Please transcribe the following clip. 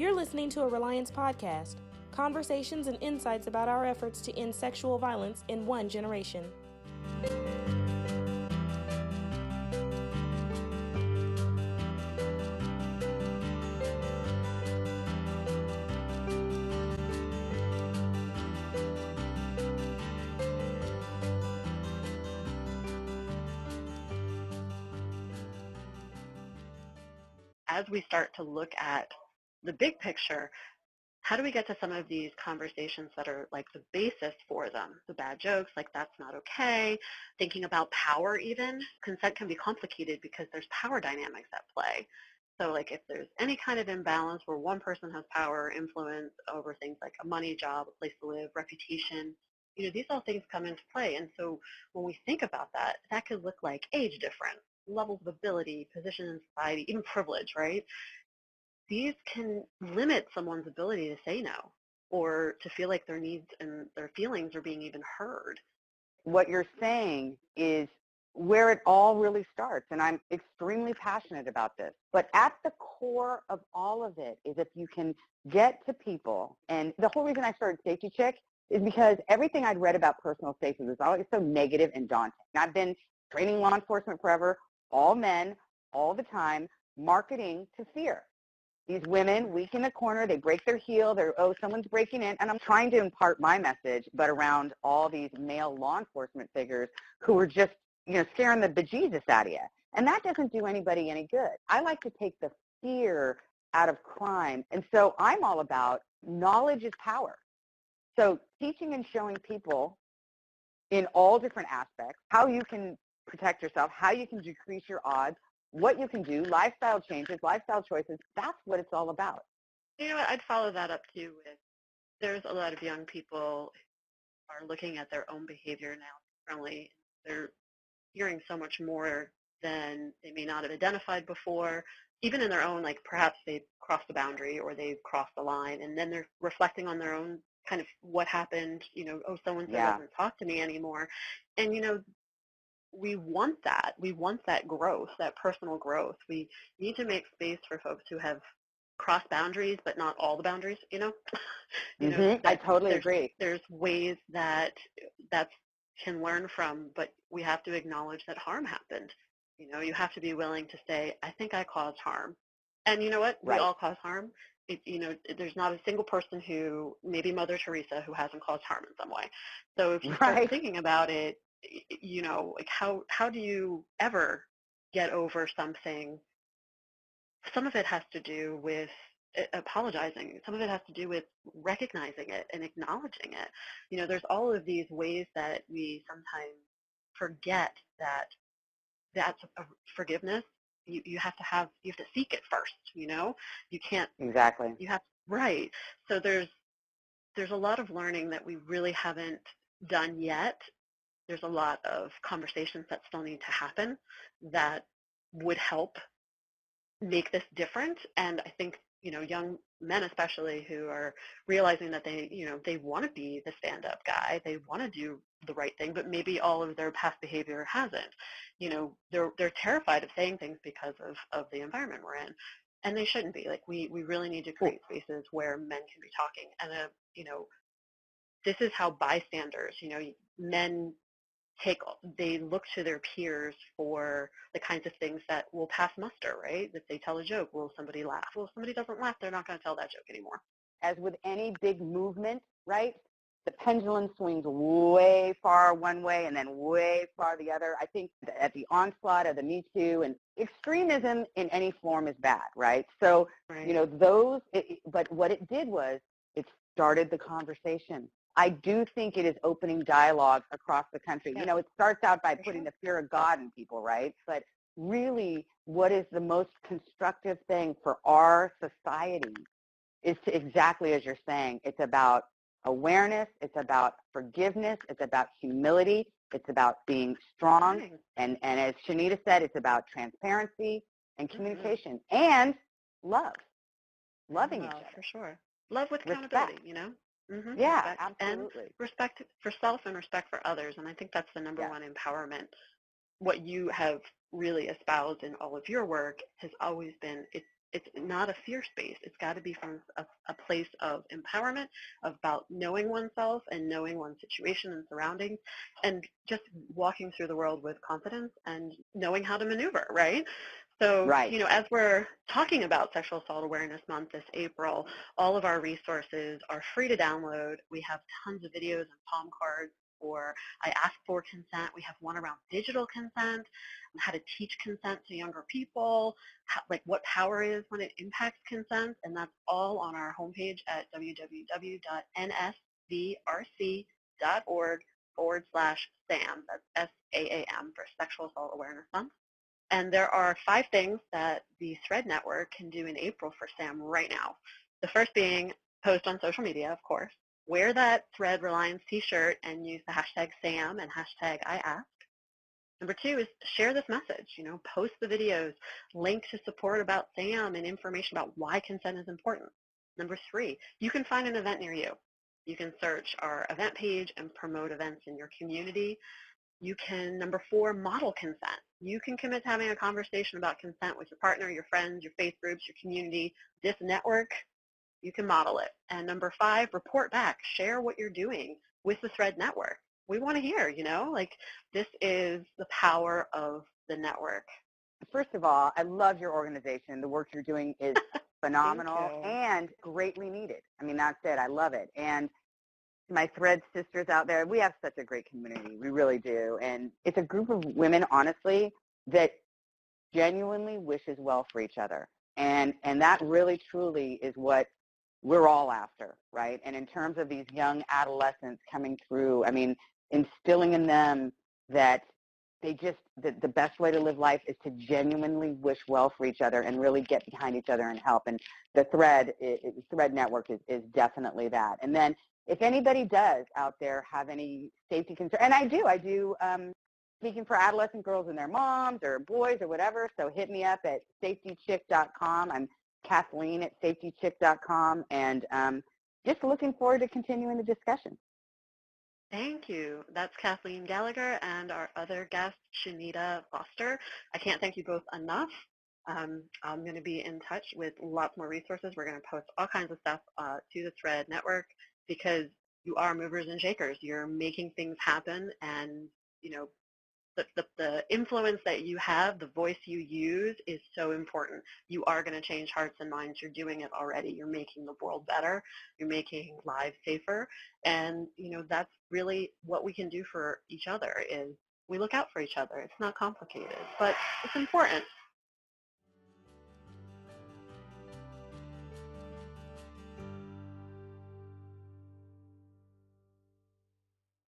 You're listening to a RALIANCE podcast, conversations and insights about our efforts to end sexual violence in one generation. As we start to look at the big picture, how do we get to some of these conversations that are like the basis for them? The bad jokes, like that's not okay. Thinking about power even. Consent can be complicated because there's power dynamics at play. So like if there's any kind of imbalance where one person has power or influence over things like a money, job, a place to live, reputation, these all things come into play. And so when we think about that, that could look like age difference, levels of ability, position in society, even privilege, right? These can limit someone's ability to say no or to feel like their needs and their feelings are being even heard. What you're saying is where it all really starts, and I'm extremely passionate about this. But at the core of all of it is if you can get to people, and the whole reason I started SafetyChick is because everything I'd read about personal safety was always so negative and daunting. And I've been training law enforcement forever, all men, all the time, marketing to fear. These women, weak in the corner, they break their heel, someone's breaking in, and I'm trying to impart my message, but around all these male law enforcement figures who are just, scaring the bejesus out of you. And that doesn't do anybody any good. I like to take the fear out of crime, and so I'm all about knowledge is power. So teaching and showing people in all different aspects how you can protect yourself, how you can decrease your odds, what you can do, lifestyle changes, lifestyle choices, that's what it's all about. You know what, I'd follow that up too with there's a lot of young people who are looking at their own behavior now differently. They're hearing so much more than they may not have identified before, even in their own, like perhaps they've crossed the boundary or they've crossed the line, and then they're reflecting on their own kind of what happened, so-and-so doesn't talk to me anymore. And, we want that. We want that growth, that personal growth. We need to make space for folks who have crossed boundaries, but not all the boundaries, I totally agree. There's ways that can learn from, but we have to acknowledge that harm happened. You have to be willing to say, I think I caused harm. And you know what? Right. We all cause harm. There's not a single person who, maybe Mother Teresa, who hasn't caused harm in some way. So if you start thinking about it, like how do you ever get over something? Some of it has to do with apologizing. Some of it has to do with recognizing it and acknowledging it. There's all of these ways that we sometimes forget that that's a forgiveness. You have to seek it first. You can't exactly. You have right. So there's a lot of learning that we really haven't done yet. There's a lot of conversations that still need to happen that would help make this different. And I think, young men especially who are realizing that they want to be the stand-up guy, they want to do the right thing, but maybe all of their past behavior hasn't. They're terrified of saying things because of the environment we're in. And they shouldn't be. Like we really need to create spaces where men can be talking. And, this is how bystanders, men they look to their peers for the kinds of things that will pass muster, right? If they tell a joke, will somebody laugh? Well, if somebody doesn't laugh, they're not going to tell that joke anymore. As with any big movement, right, the pendulum swings way far one way and then way far the other. I think at the onslaught of the Me Too, and extremism in any form is bad, right? So, right. But what it did was it started the conversation. I do think it is opening dialogue across the country. Yeah. It starts out by putting the fear of God in people, right? But really, what is the most constructive thing for our society is to, exactly as you're saying, it's about awareness, it's about forgiveness, it's about humility, it's about being strong, Right. and as Chanita said, it's about transparency and communication and love, loving each other. For sure. Love with Respect. accountability, Mm-hmm. Yeah, respect. absolutely. And respect for self and respect for others. And I think that's the number one empowerment. What you have really espoused in all of your work has always been, It's not a fear space. It's got to be from a place of empowerment, about knowing oneself and knowing one's situation and surroundings, and just walking through the world with confidence and knowing how to maneuver, right? So, Right. you know, as we're talking about Sexual Assault Awareness Month this April, all of our resources are free to download. We have tons of videos and palm cards for I Ask for Consent. We have one around digital consent, how to teach consent to younger people, like what power is when it impacts consent, and that's all on our homepage at www.nsvrc.org/SAM. That's SAAM for Sexual Assault Awareness Month. And there are 5 things that the Thread Network can do in April for SAM right now. The first being post on social media, of course. Wear that Thread Reliance t-shirt and use the hashtag SAM and hashtag IAsk. Number 2 is share this message. You know, post the videos, link to support about SAM and information about why consent is important. Number 3, you can find an event near you. You can search our event page and promote events in your community. You can, number 4, model consent. You can commit to having a conversation about consent with your partner, your friends, your faith groups, your community, this network. You can model it. And number 5, report back. Share what you're doing with the Thread Network. We want to hear, you know, like this is the power of the network. First of all, I love your organization. The work you're doing is phenomenal and greatly needed. I mean, that's it. I love it. And my Thread sisters out there, we have such a great community. We really do. And it's a group of women, honestly, that genuinely wishes well for each other. And that really, truly is what we're all after, right? And in terms of these young adolescents coming through, I mean, instilling in them that they just, the best way to live life is to genuinely wish well for each other and really get behind each other and help. And the Thread Network is definitely that. And then if anybody does out there have any safety concern, and I do speaking for adolescent girls and their moms or boys or whatever, so hit me up at SafetyChick.com. I'm Kathleen at SafetyChick.com, and just looking forward to continuing the discussion. Thank you. That's Kathleen Gallagher and our other guest, Chanita Foster. I can't thank you both enough. I'm going to be in touch with lots more resources. We're going to post all kinds of stuff to the Thread Network because you are movers and shakers. You're making things happen, and you know the influence that you have, the voice you use is so important. You are going to change hearts and minds. You're doing it already. You're making the world better. You're making lives safer. And, you know, that's really what we can do for each other is we look out for each other. It's not complicated, but it's important.